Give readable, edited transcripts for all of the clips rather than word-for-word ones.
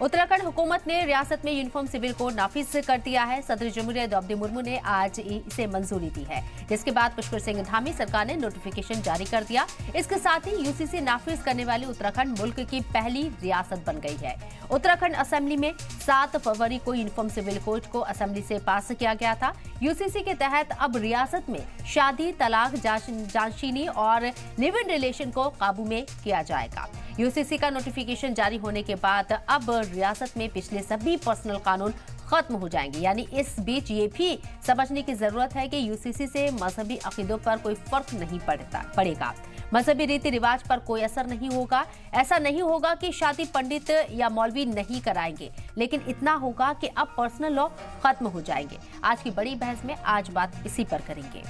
उत्तराखंड हुकूमत ने रियासत में यूनिफॉर्म सिविल कोड नाफिज कर दिया है। सदर जमहूरिया द्रौपदी मुर्मू ने आज इसे मंजूरी दी है, जिसके बाद पुष्कर सिंह धामी सरकार ने नोटिफिकेशन जारी कर दिया। इसके साथ ही यूसीसी नाफिज करने वाली उत्तराखंड मुल्क की पहली रियासत बन गई है। उत्तराखंड असेंबली में 7 फरवरी को यूनिफॉर्म सिविल कोड को असेंबली से पास किया गया था। यूसीसी के तहत अब रियासत में शादी, तलाक, जानशीनी और लिव इन रिलेशन को काबू में किया जाएगा। यूसीसी का नोटिफिकेशन जारी होने के बाद अब रियासत में पिछले सभी पर्सनल कानून खत्म हो जाएंगे। यानी इस बीच ये भी समझने की जरूरत है कि यूसीसी से मजहबी अकीदों पर कोई फर्क नहीं पड़ेगा। मजहबी रीति रिवाज पर कोई असर नहीं होगा। ऐसा नहीं होगा कि शादी पंडित या मौलवी नहीं कराएंगे, लेकिन इतना होगा कि अब पर्सनल लॉ खत्म हो जाएंगे। आज की बड़ी बहस में आज बात इसी पर करेंगे।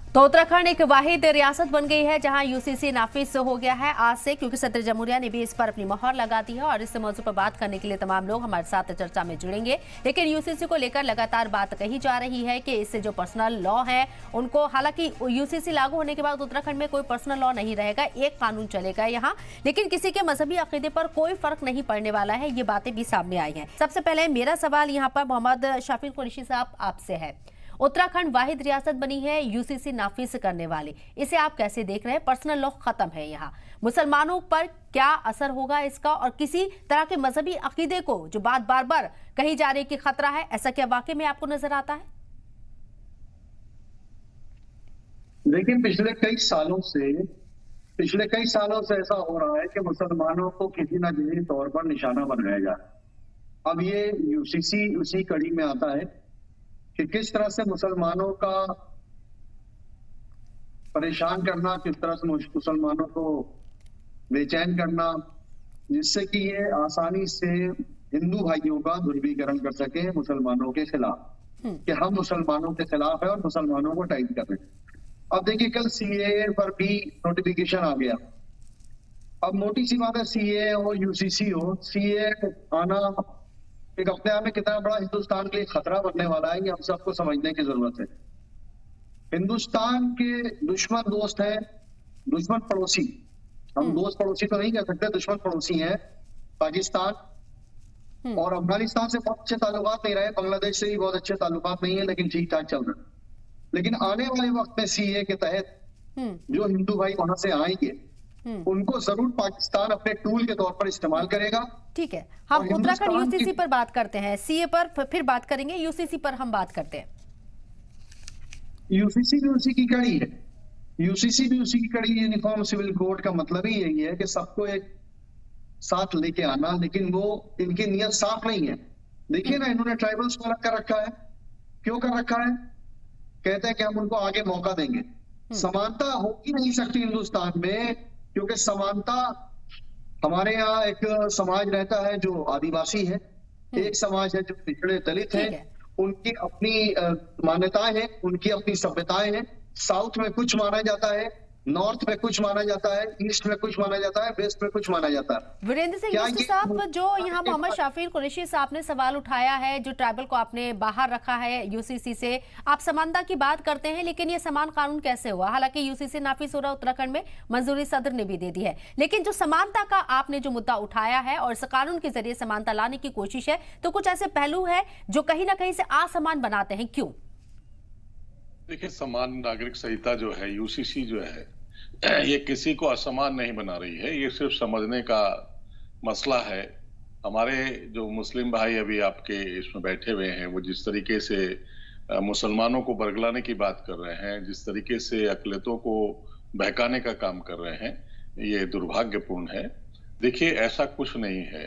तो उत्तराखंड एक वाहिद रियासत बन गई है जहां यूसीसी नाफिज हो गया है आज से, क्योंकि सदर जमहूरिया ने भी इस पर अपनी मोहर लगा दी है। और इस मौजू पर बात करने के लिए तमाम लोग हमारे साथ चर्चा में जुड़ेंगे। लेकिन यूसीसी को लेकर लगातार बात कही जा रही है कि इससे जो पर्सनल लॉ है उनको, हालांकि यूसीसी लागू होने के बाद उत्तराखंड में कोई पर्सनल लॉ नहीं रहेगा, एक कानून चलेगा यहाँ, लेकिन किसी के मजहबी अकीदे पर कोई फर्क नहीं पड़ने वाला है। ये बातें भी सामने आई हैं। सबसे पहले मेरा सवाल यहाँ पर मोहम्मद शाफिर कुरैशी साहब आपसे है। उत्तराखंड वाहिद रियासत बनी है यूसीसी नाफिज करने वाली, इसे आप कैसे देख रहे हैं? पर्सनल लॉ खत्म है यहाँ, मुसलमानों पर क्या असर होगा इसका? और किसी तरह के मजहबी अकीदे को जो बात बार बार कही जा रही है कि खतरा है, ऐसा क्या वाकई में आपको नजर आता है? देखिए, पिछले कई सालों से ऐसा हो रहा है कि मुसलमानों को किसी न किसी तौर पर निशाना बनाया जा रहा है। अब ये यूसीसी उसी कड़ी में आता है कि किस तरह से मुसलमानों का परेशान करना, किस तरह से मुसलमानों को बेचैन करना, जिससे कि ये आसानी से हिंदू भाइयों का ध्रुवीकरण कर सके मुसलमानों के खिलाफ, कि हम मुसलमानों के खिलाफ है और मुसलमानों को टाइट कर रहे हैं। अब देखिए, कल सीएए पर भी नोटिफिकेशन आ गया। अब मोटी सी बात है, सीएए हो यूसीसी हो, सीएए आना एक अपने आप में कितना बड़ा हिंदुस्तान के लिए खतरा बनने वाला है, ये हम सबको समझने की जरूरत है। हिंदुस्तान के दुश्मन दोस्त हैं, दुश्मन पड़ोसी, हम दोस्त पड़ोसी तो नहीं कह सकते, दुश्मन पड़ोसी हैं पाकिस्तान और अफगानिस्तान से बहुत अच्छे ताल्लुकात नहीं रहे, बांग्लादेश से भी बहुत अच्छे ताल्लुकात नहीं है, लेकिन ठीक ठाक चल रहे हैं। लेकिन आने वाले वक्त में सीए के तहत जो हिंदू भाई वहां से आएंगे उनको जरूर पाकिस्तान अपने टूल के तौर पर इस्तेमाल करेगा। ठीक है, हम उत्तराखंड यूसीसी पर बात करते हैं, सीए पर फिर बात करेंगे, यूसीसी पर हम बात करते हैं। यूसीसी भी उसी की कड़ी है, यूसीसी भी उसी की कड़ी। यूनिफॉर्म सिविल कोड का मतलब ही यही है कि सबको एक साथ लेके आना, लेकिन वो इनकी नीयत साफ नहीं है। देखिए ना, इन्होंने ट्राइबल्स को अलग कर रखा है। क्यों कर रखा है? कहते हैं कि हम उनको आगे मौका देंगे। समानता हो ही नहीं सकती हिंदुस्तान में, क्योंकि समानता, हमारे यहाँ एक समाज रहता है जो आदिवासी है, एक समाज है जो पिछड़े दलित है, उनकी अपनी मान्यताएं हैं, उनकी अपनी सभ्यताएं हैं। साउथ में कुछ माना जाता है, नॉर्थ में कुछ माना जाता है, ईस्ट में कुछ माना जाता है, वेस्ट में कुछ माना जाता है। वीरेंद्र सिंह मिश्र साहब, जो यहाँ मोहम्मद शाफिर कुरैशी साहब ने सवाल उठाया है, जो ट्राइबल को आपने बाहर रखा है यूसीसी से, आप समानता की बात करते हैं, लेकिन ये समान कानून कैसे हुआ? हालांकि यूसीसी नाफिज हो रहा उत्तराखंड में, मंजूरी सदर ने भी दे दी है, लेकिन जो समानता का आपने जो मुद्दा उठाया है और इस कानून के जरिए समानता लाने की कोशिश है, तो कुछ ऐसे पहलू है जो कहीं ना कहीं से असमान बनाते हैं, क्यों? देखिए, समान नागरिक संहिता जो है, यूसीसी जो है, ये किसी को असमान नहीं बना रही है, ये सिर्फ समझने का मसला है। हमारे जो मुस्लिम भाई अभी आपके इसमें बैठे हुए हैं, वो जिस तरीके से मुसलमानों को बरगलाने की बात कर रहे हैं, जिस तरीके से अक़लियतों को बहकाने का काम कर रहे हैं, ये दुर्भाग्यपूर्ण है। देखिए, ऐसा कुछ नहीं है।